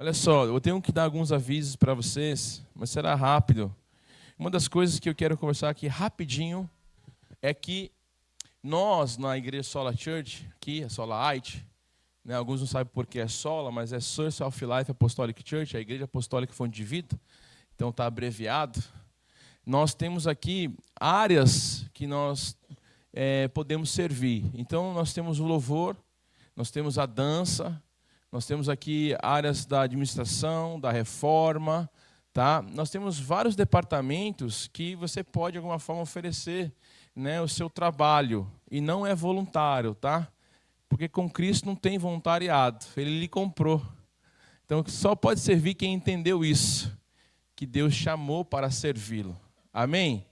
Olha só, eu tenho que dar alguns avisos para vocês, mas será rápido. Uma das coisas que eu quero conversar aqui rapidinho é que nós, na Igreja Sola Church, aqui, a Solite, né, alguns não sabem por que é Sola, mas é Source of Life Apostolic Church, a Igreja Apostólica Fonte de Vida, então está abreviado. Nós temos aqui áreas que nós podemos servir. Então, nós temos o louvor, nós temos a dança, nós temos aqui áreas da administração, da reforma, tá? Nós temos vários departamentos que você pode, de alguma forma, oferecer, né, o seu trabalho. E não é voluntário, tá? Porque com Cristo não tem voluntariado. Ele lhe comprou. Então, só pode servir quem entendeu isso, que Deus chamou para servi-lo. Amém?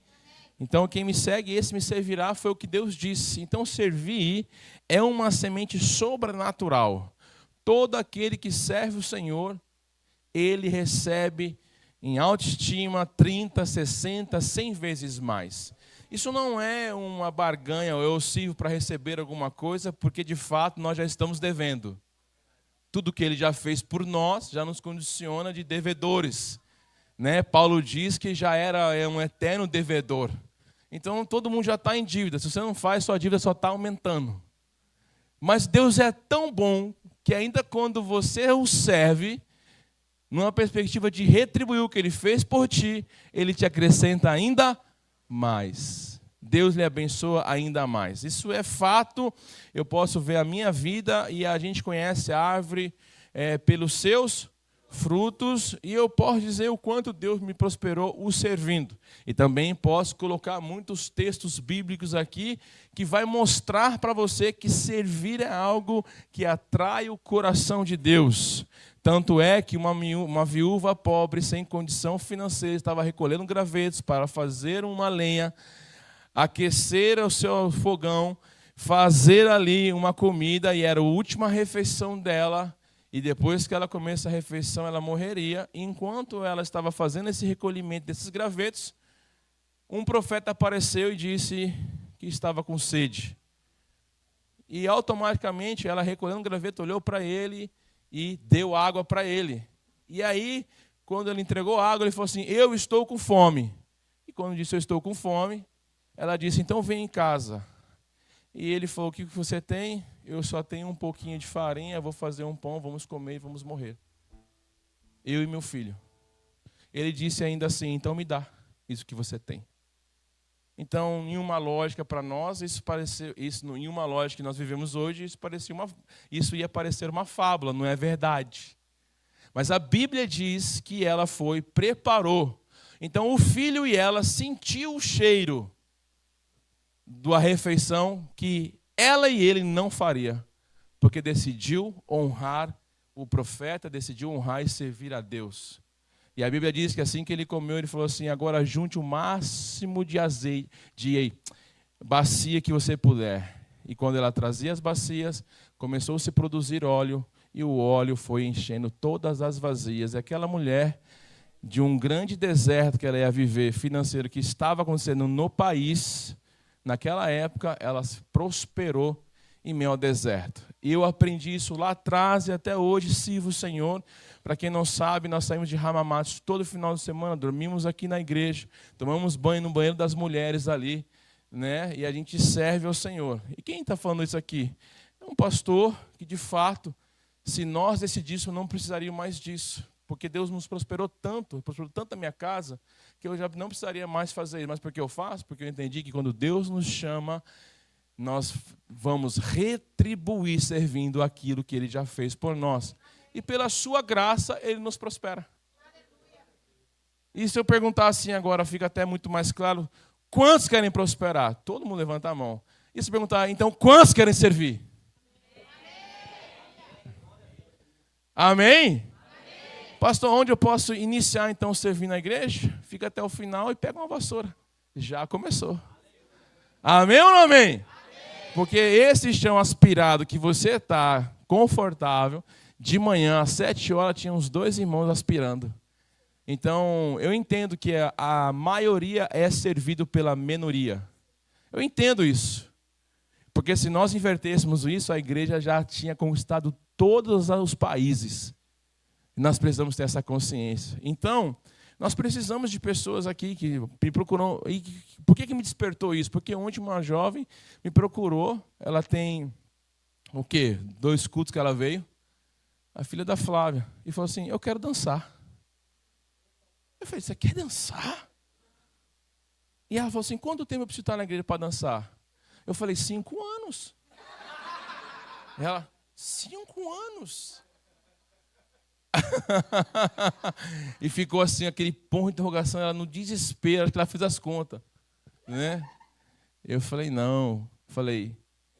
Então, quem me segue, esse me servirá, foi o que Deus disse. Então, servir é uma semente sobrenatural. Todo aquele que serve o Senhor, ele recebe em autoestima 30, 60, 100 vezes mais. Isso não é uma barganha, ou eu sirvo para receber alguma coisa, porque de fato nós já estamos devendo. Tudo que ele já fez por nós já nos condiciona de devedores. Né? Paulo diz que já era um eterno devedor. Então todo mundo já está em dívida. Se você não faz, sua dívida só está aumentando. Mas Deus é tão bom que ainda quando você o serve, numa perspectiva de retribuir o que Ele fez por ti, Ele te acrescenta ainda mais. Deus lhe abençoa ainda mais. Isso é fato, eu posso ver a minha vida e a gente conhece a árvore pelos seus frutos, e eu posso dizer o quanto Deus me prosperou o servindo. E também posso colocar muitos textos bíblicos aqui que vai mostrar para você que servir é algo que atrai o coração de Deus. Tanto é que uma viúva pobre, sem condição financeira, estava recolhendo gravetos para fazer uma lenha, aquecer o seu fogão, fazer ali uma comida, e era a última refeição dela. E depois que ela começa a refeição, ela morreria. E enquanto ela estava fazendo esse recolhimento desses gravetos, um profeta apareceu e disse que estava com sede. E automaticamente ela, recolhendo o graveto, olhou para ele e deu água para ele. E aí, quando ele entregou água, ele falou assim: eu estou com fome. E quando disse eu estou com fome, ela disse: então vem em casa. E ele falou: o que você tem? Eu só tenho um pouquinho de farinha, vou fazer um pão, vamos comer e vamos morrer. Eu e meu filho. Ele disse ainda assim: então me dá isso que você tem. Então, em uma lógica para nós, em uma lógica que nós vivemos hoje, isso ia parecer uma fábula, não é verdade. Mas a Bíblia diz que ela preparou. Então, o filho e ela sentiu o cheiro da refeição que ela e ele não faria, porque decidiu honrar o profeta, decidiu honrar e servir a Deus. E a Bíblia diz que assim que ele comeu, ele falou assim: agora junte o máximo de azeite, de bacia que você puder. E quando ela trazia as bacias, começou a se produzir óleo, e o óleo foi enchendo todas as vasilhas. E aquela mulher, de um grande deserto que ela ia viver, financeiro, que estava acontecendo no país, naquela época, ela prosperou em meio ao deserto. E eu aprendi isso lá atrás e até hoje sirvo o Senhor. Para quem não sabe, nós saímos de Ramamatos todo final de semana, dormimos aqui na igreja, tomamos banho no banheiro das mulheres ali, né? E a gente serve ao Senhor. E quem está falando isso aqui? É um pastor que, de fato, se nós decidíssemos, não precisaríamos mais disso. Porque Deus nos prosperou tanto a minha casa, que eu já não precisaria mais fazer isso. Mas por que eu faço? Porque eu entendi que quando Deus nos chama, nós vamos retribuir servindo aquilo que Ele já fez por nós. E pela sua graça, Ele nos prospera. E se eu perguntar assim agora, fica até muito mais claro: quantos querem prosperar? Todo mundo levanta a mão. E se perguntar, então, quantos querem servir? Amém? Pastor, onde eu posso iniciar, então, servir na igreja? Fica até o final e pega uma vassoura. Já começou. Amém ou não amém? Porque esse chão aspirado que você está confortável, de manhã, às 7 horas, tinha uns 2 irmãos aspirando. Então, eu entendo que a maioria é servido pela minoria. Eu entendo isso. Porque se nós invertêssemos isso, a igreja já tinha conquistado todos os países. Nós precisamos ter essa consciência. Então, nós precisamos de pessoas aqui que me procuram. E por que me despertou isso? Porque ontem uma jovem me procurou. Ela tem, o quê? 2 cultos que ela veio. A filha da Flávia. E falou assim, eu quero dançar. Eu falei, você quer dançar? E ela falou assim, quanto tempo eu preciso estar na igreja para dançar? Eu falei, 5 anos. Ela, 5 anos? E ficou assim, aquele ponto de interrogação, ela no desespero, acho que ela fez as contas, né? Eu falei, não. Falei,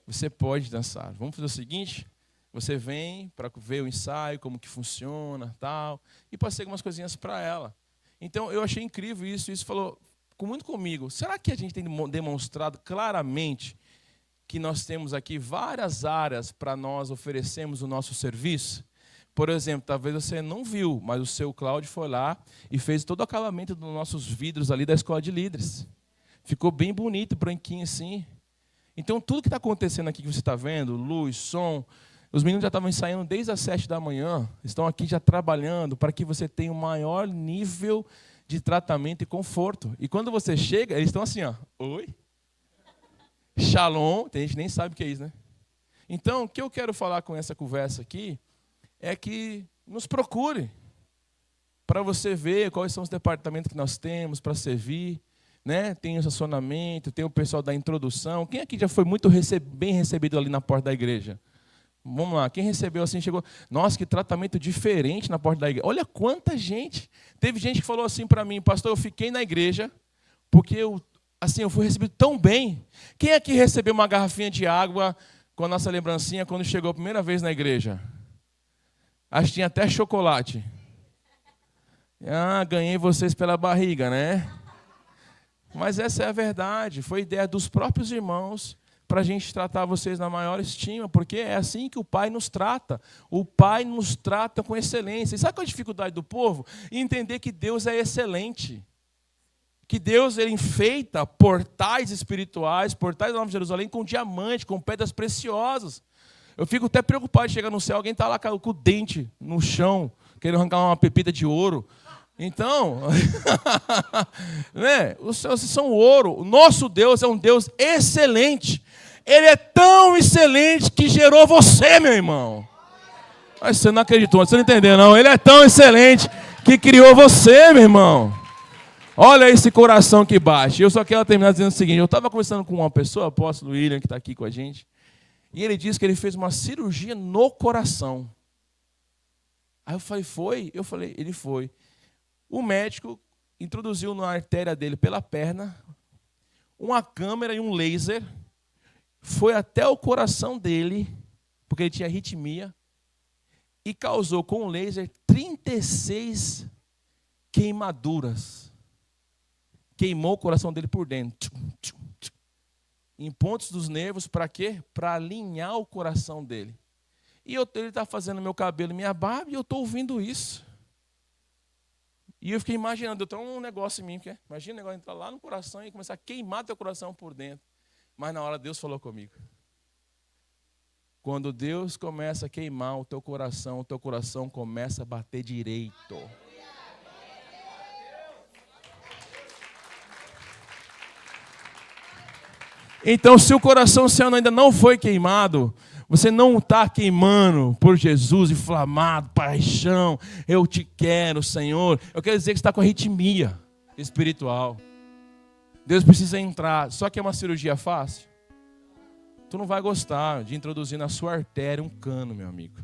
você pode dançar. Vamos fazer o seguinte, você vem para ver o ensaio, como que funciona, tal. E passei algumas coisinhas para ela. Então, eu achei incrível isso. Isso falou muito comigo. Será que a gente tem demonstrado claramente que nós temos aqui várias áreas para nós oferecermos o nosso serviço? Por exemplo, talvez você não viu, mas o seu Cláudio foi lá e fez todo o acabamento dos nossos vidros ali da escola de líderes. Ficou bem bonito, branquinho assim. Então, tudo que está acontecendo aqui que você está vendo, luz, som, os meninos já estavam ensaiando desde as 7 da manhã, estão aqui já trabalhando para que você tenha o maior nível de tratamento e conforto. E quando você chega, eles estão assim, ó, oi, shalom, tem gente que nem sabe o que é isso, né? Então, o que eu quero falar com essa conversa aqui é que nos procure para você ver quais são os departamentos que nós temos para servir, né? Tem o estacionamento, tem o pessoal da introdução. Quem aqui já foi muito bem recebido ali na porta da igreja? Vamos lá, quem recebeu assim, chegou, nossa, que tratamento diferente na porta da igreja. Olha quanta gente. Teve gente que falou assim para mim, pastor, eu fiquei na igreja porque eu fui recebido tão bem. Quem aqui recebeu uma garrafinha de água com a nossa lembrancinha quando chegou a primeira vez na igreja? Acho que tinha até chocolate. Ah, ganhei vocês pela barriga, né? Mas essa é a verdade. Foi ideia dos próprios irmãos para a gente tratar vocês na maior estima, porque é assim que o Pai nos trata. O Pai nos trata com excelência. E sabe qual é a dificuldade do povo? Entender que Deus é excelente. Que Deus ele enfeita portais espirituais, portais da Nova Jerusalém com diamante, com pedras preciosas. Eu fico até preocupado de chegar no céu, alguém está lá com o dente no chão, querendo arrancar uma pepita de ouro. Então, né? Os céus são ouro. O nosso Deus é um Deus excelente. Ele é tão excelente que gerou você, meu irmão. Mas você não acreditou, você não entendeu, não. Ele é tão excelente que criou você, meu irmão. Olha esse coração que bate. Eu só quero terminar dizendo o seguinte. Eu estava conversando com uma pessoa, o apóstolo William, que está aqui com a gente. E ele disse que ele fez uma cirurgia no coração. Aí eu falei, foi? Eu falei, ele foi. O médico introduziu na artéria dele pela perna uma câmera e um laser. Foi até o coração dele, porque ele tinha arritmia, e causou com o laser 36 queimaduras. Queimou o coração dele por dentro. Em pontos dos nervos, para quê? Para alinhar o coração dele. E ele está fazendo meu cabelo e minha barba, e eu estou ouvindo isso. E eu fiquei imaginando, eu tenho um negócio em mim, que imagina o negócio entrar lá no coração e começar a queimar teu coração por dentro. Mas na hora Deus falou comigo. Quando Deus começa a queimar o teu coração começa a bater direito. Então, se o coração seu ainda não foi queimado, você não está queimando por Jesus, inflamado, paixão, eu te quero, Senhor. Eu quero dizer que você está com arritmia espiritual. Deus precisa entrar. Só que é uma cirurgia fácil. Tu não vai gostar de introduzir na sua artéria um cano, meu amigo.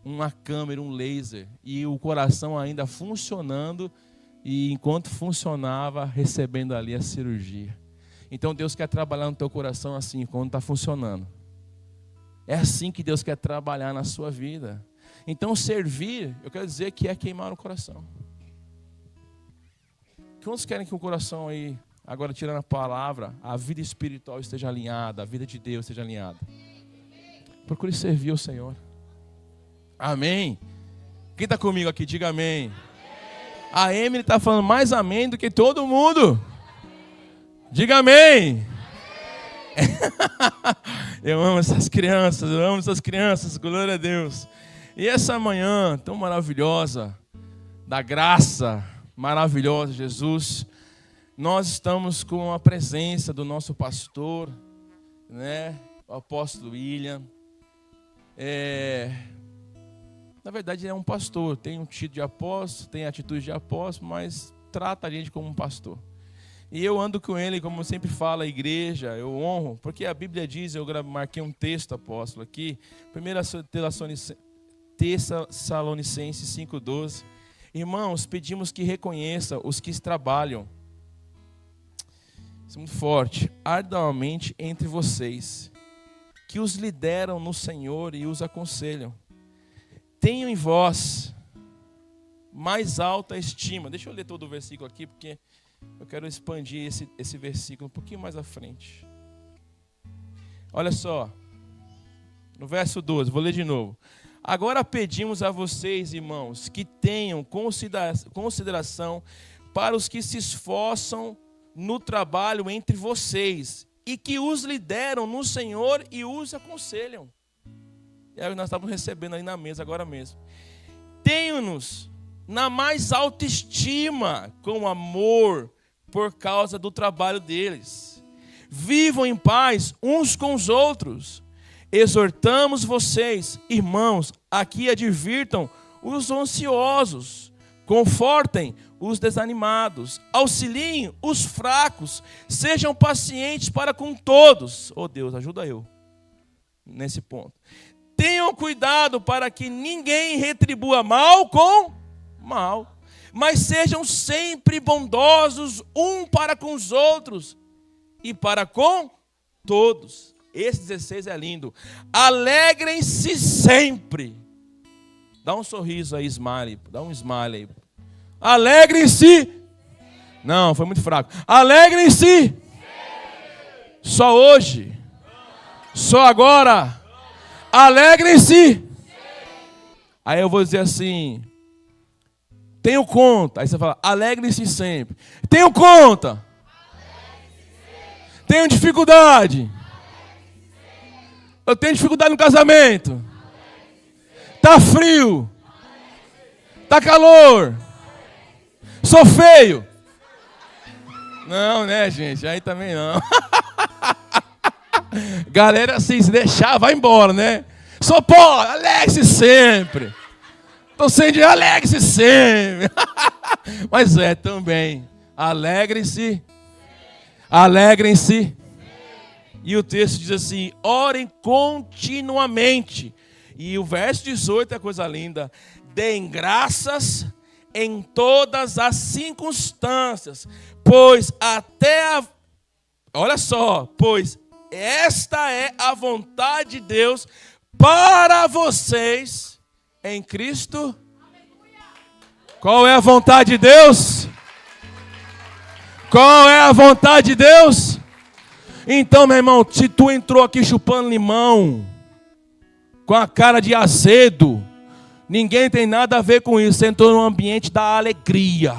Uma câmera, um laser. E o coração ainda funcionando. E enquanto funcionava, recebendo ali a cirurgia. Então Deus quer trabalhar no teu coração assim, quando está funcionando. É assim que Deus quer trabalhar na sua vida. Então servir, eu quero dizer que é queimar o coração. Quantos querem que o coração aí, agora tirando a palavra, a vida espiritual esteja alinhada, a vida de Deus esteja alinhada? Procure servir o Senhor. Amém? Quem está comigo aqui, diga amém. A Emily está falando mais amém do que todo mundo. Diga amém. Eu amo essas crianças, glória a Deus. E essa manhã tão maravilhosa, da graça maravilhosa, Jesus, nós estamos com a presença do nosso pastor, né? O apóstolo William. Na verdade, ele é um pastor, tem um título de apóstolo, tem atitude de apóstolo, mas trata a gente como um pastor. E eu ando com ele, como sempre fala a igreja, eu honro, porque a Bíblia diz, eu marquei um texto, apóstolo, aqui, 1 Tessalonicenses 5,12. Irmãos, pedimos que reconheça os que trabalham, isso é muito forte, arduamente entre vocês, que os lideram no Senhor e os aconselham. Tenham em vós mais alta estima. Deixa eu ler todo o versículo aqui, porque eu quero expandir esse versículo um pouquinho mais à frente. Olha só, no verso 12, vou ler de novo. Agora pedimos a vocês, irmãos, que tenham consideração para os que se esforçam no trabalho entre vocês e que os lideram no Senhor e os aconselham. E aí nós estávamos recebendo ali na mesa agora mesmo. Tenham-nos na mais alta estima, com amor, por causa do trabalho deles. Vivam em paz uns com os outros. Exortamos vocês, irmãos, a que advirtam os ansiosos, confortem os desanimados, auxiliem os fracos, sejam pacientes para com todos. Oh Deus, ajuda eu nesse ponto. Tenham cuidado para que ninguém retribua mal com mal, mas sejam sempre bondosos um para com os outros e para com todos. Esse 16 é lindo. Alegrem-se sempre. Dá um sorriso aí, smile. Dá um smile aí. Alegrem-se. Não, foi muito fraco. Alegrem-se. Só hoje. Só agora. Alegrem-se. Aí eu vou dizer assim: tenho conta. Aí você fala: alegrem-se sempre. Tenho conta. Tenho dificuldade. Eu tenho dificuldade no casamento. Tá frio. Tá calor. Sou feio. Não, né, gente? Aí também não. Galera, assim, se deixar, vai embora, né? Sou pobre, alegre-se sempre. Tô sem dinheiro, alegre-se sempre. Mas é também. Alegrem-se. Alegrem-se. E o texto diz assim: orem continuamente. E o verso 18 é coisa linda. Deem graças em todas as circunstâncias, pois olha só, pois esta é a vontade de Deus para vocês em Cristo. Qual é a vontade de Deus? Qual é a vontade de Deus? Então, meu irmão, se tu entrou aqui chupando limão, com a cara de azedo, ninguém tem nada a ver com isso. Você entrou no ambiente da alegria.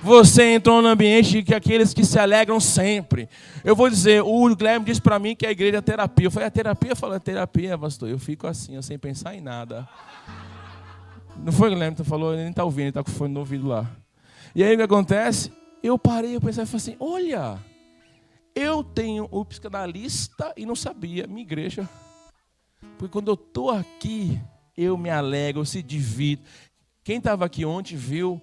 Você entrou no ambiente que aqueles que se alegram sempre. Eu vou dizer, o Guilherme disse para mim que a igreja é terapia. Eu falei, a terapia? Eu falei, terapia, pastor. Eu fico assim, eu sem pensar em nada. Não foi o Guilherme que falou? Ele nem está ouvindo, ele está com o fone no ouvido lá. E aí o que acontece? Eu parei, eu pensei e falei assim, olha, eu tenho o psicanalista e não sabia, minha igreja. Porque quando eu estou aqui, eu me alegro, eu se divido. Quem estava aqui ontem viu,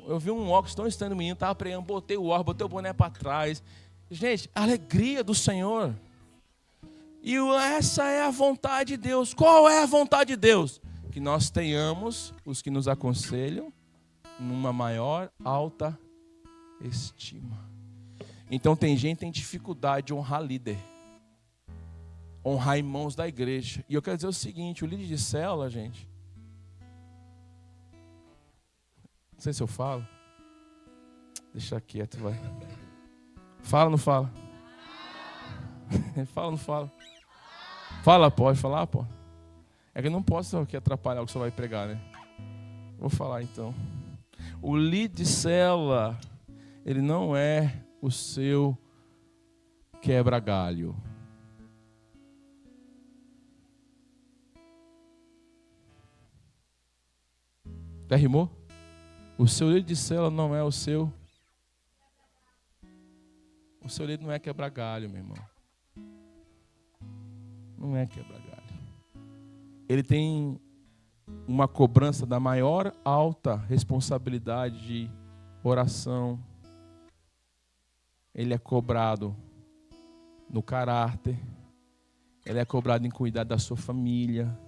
eu vi um óculos tão estranho do menino, estava pregando, botei o óculos, botei o boné para trás. Gente, a alegria do Senhor. E essa é a vontade de Deus. Qual é a vontade de Deus? Que nós tenhamos os que nos aconselham numa maior alta estima. Então tem gente que tem dificuldade de honrar líder, honrar irmãos da igreja. E eu quero dizer o seguinte, o líder de célula, gente, não sei se eu falo, deixa quieto, vai. Fala ou não fala? Fala ou não fala? Fala, pode falar, pô. É que eu não posso aqui atrapalhar o que você vai pregar, né? Vou falar então. O líder de célula, ele não é o seu quebra-galho. Já rimou? O seu líder de célula não é o seu. O seu líder não é quebra-galho, meu irmão. Não é quebra-galho. Ele tem uma cobrança da maior alta responsabilidade de oração. Ele é cobrado no caráter. Ele é cobrado em cuidar da sua família.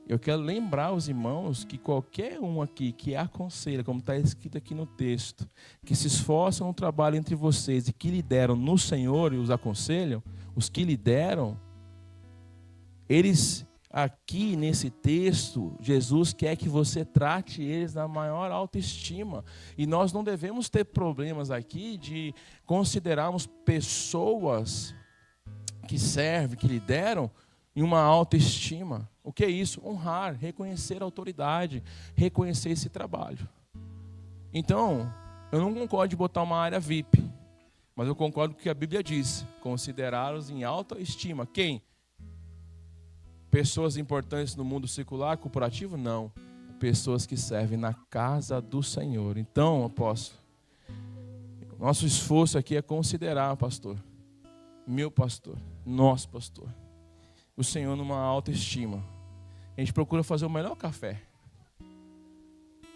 Eu quero lembrar os irmãos que qualquer um aqui que aconselha, como está escrito aqui no texto, que se esforçam no trabalho entre vocês e que lideram no Senhor e os aconselham, os que lideram, eles aqui nesse texto, Jesus quer que você trate eles na maior autoestima. E nós não devemos ter problemas aqui de considerarmos pessoas que servem, que lideram, em uma autoestima. O que é isso? Honrar, reconhecer a autoridade, reconhecer esse trabalho. Então, eu não concordo de botar uma área VIP, mas eu concordo com o que a Bíblia diz, considerá-los em alta estima. Quem? Pessoas importantes no mundo secular, corporativo? Não. Pessoas que servem na casa do Senhor. Então, apóstolo, nosso esforço aqui é considerar, pastor, meu pastor, nosso pastor, o Senhor numa alta estima. A gente procura fazer o melhor café.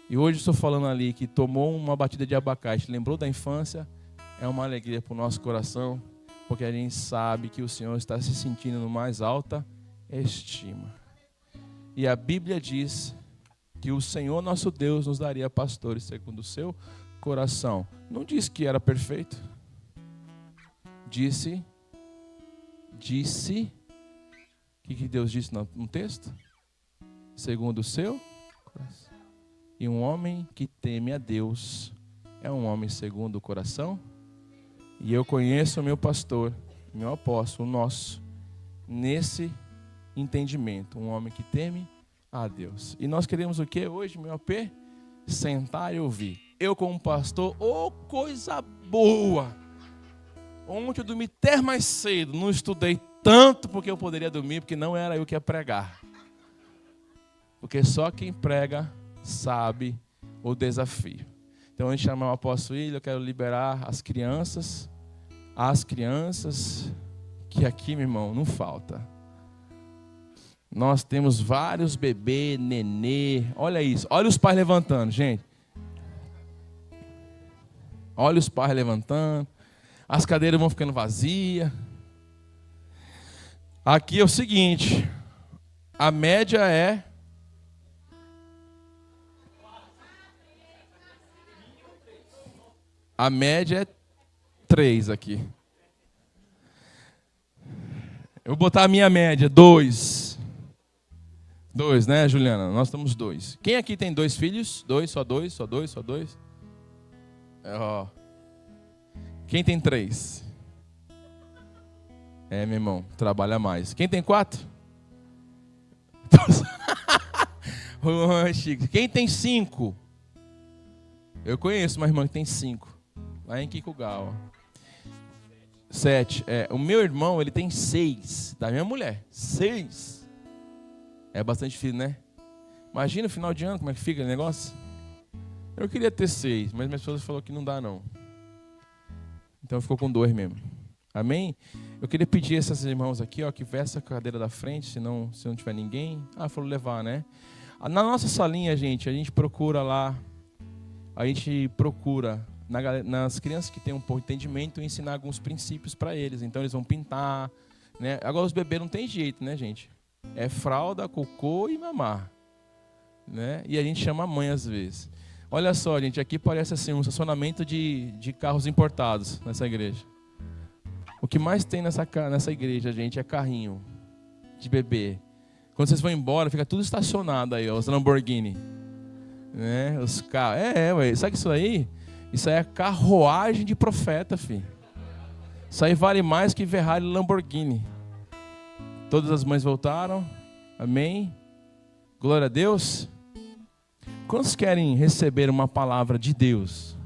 E hoje estou falando ali que tomou uma batida de abacate, lembrou da infância, é uma alegria para o nosso coração, porque a gente sabe que o Senhor está se sentindo no mais alta estima. E a Bíblia diz que o Senhor nosso Deus nos daria pastores segundo o seu coração. Não disse que era perfeito. Disse. O que Deus disse no texto? Segundo o seu coração. E um homem que teme a Deus é um homem segundo o coração. E eu conheço o meu pastor, meu apóstolo, nosso, nesse entendimento. Um homem que teme a Deus. E nós queremos o que hoje, meu AP? Sentar e ouvir. Eu como pastor, coisa boa! Ontem eu dormi até mais cedo, não estudei tanto porque eu poderia dormir, porque não era eu que ia pregar. Porque só quem prega sabe o desafio. Então, antes de chamar o apóstolo William, eu quero liberar as crianças, que aqui, meu irmão, não falta. Nós temos vários bebês, nenê, olha isso, olha os pais levantando, gente. Olha os pais levantando, as cadeiras vão ficando vazias. Aqui é o seguinte, a média é... A média é 3 aqui. Eu vou botar a minha média, 2. 2, né, Juliana? Nós estamos 2. Quem aqui tem 2 filhos? 2, só 2, só 2, só 2? Ó. Quem tem 3? É, meu irmão, trabalha mais. Quem tem 4? Quem tem 5? Eu conheço uma irmã que tem 5. Lá em Kikugawa. 7. O meu irmão, ele tem 6. Da minha mulher. 6. É bastante filho, né? Imagina o final de ano, como é que fica o negócio. Eu queria ter 6, mas minha esposa falou que não dá, não. Então ficou com 2 mesmo. Amém? Eu queria pedir a esses irmãos aqui, ó, que veste a cadeira da frente, se não tiver ninguém. Falou levar, né? Na nossa salinha, gente, a gente procura lá, nas crianças que têm um pouco de entendimento, ensinar alguns princípios para eles. Então eles vão pintar, né? Agora os bebês não tem jeito, né, gente? É fralda, cocô e mamar, né? E a gente chama a mãe às vezes. Olha só, gente, aqui parece assim um estacionamento de carros importados nessa igreja. O que mais tem nessa igreja, gente, é carrinho de bebê. Quando vocês vão embora, fica tudo estacionado aí, ó, os Lamborghini, né? Os carros. Ué, sabe isso aí? Isso aí é carruagem de profeta, filho. Isso aí vale mais que Ferrari e Lamborghini. Todas as mães voltaram. Amém? Glória a Deus. Quantos querem receber uma palavra de Deus?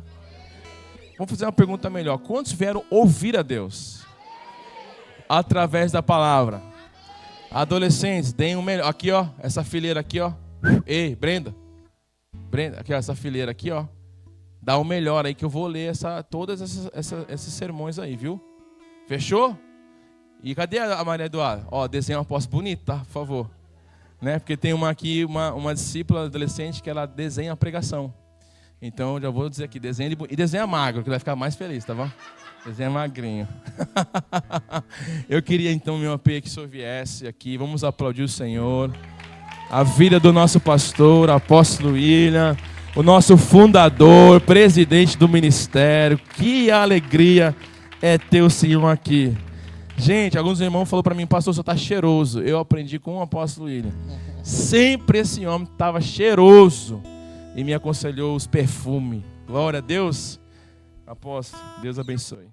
Vamos fazer uma pergunta melhor. Quantos vieram ouvir a Deus? Através da palavra. Adolescentes, deem o melhor. Aqui, ó. Essa fileira aqui, ó. Ei, Brenda. Brenda, aqui, ó, essa fileira aqui, ó. Dá o melhor aí que eu vou ler todos esses sermões aí, viu? Fechou? E cadê a Maria Eduarda? Ó, desenho uma posse bonita, tá? Por favor. Né? Porque tem uma discípula adolescente que ela desenha a pregação. Então eu já vou dizer aqui, desenha e desenha magro, que vai ficar mais feliz, tá bom? Desenha magrinho. Eu queria então, meu AP, que o senhor viesse aqui. Vamos aplaudir o Senhor. A vida do nosso pastor, apóstolo William, o nosso fundador, presidente do ministério. Que alegria é ter o Senhor aqui. Gente, alguns irmãos falaram para mim, pastor, o senhor está cheiroso. Eu aprendi com o apóstolo William. Sempre esse homem estava cheiroso e me aconselhou os perfumes. Glória a Deus. Apóstolo, Deus abençoe.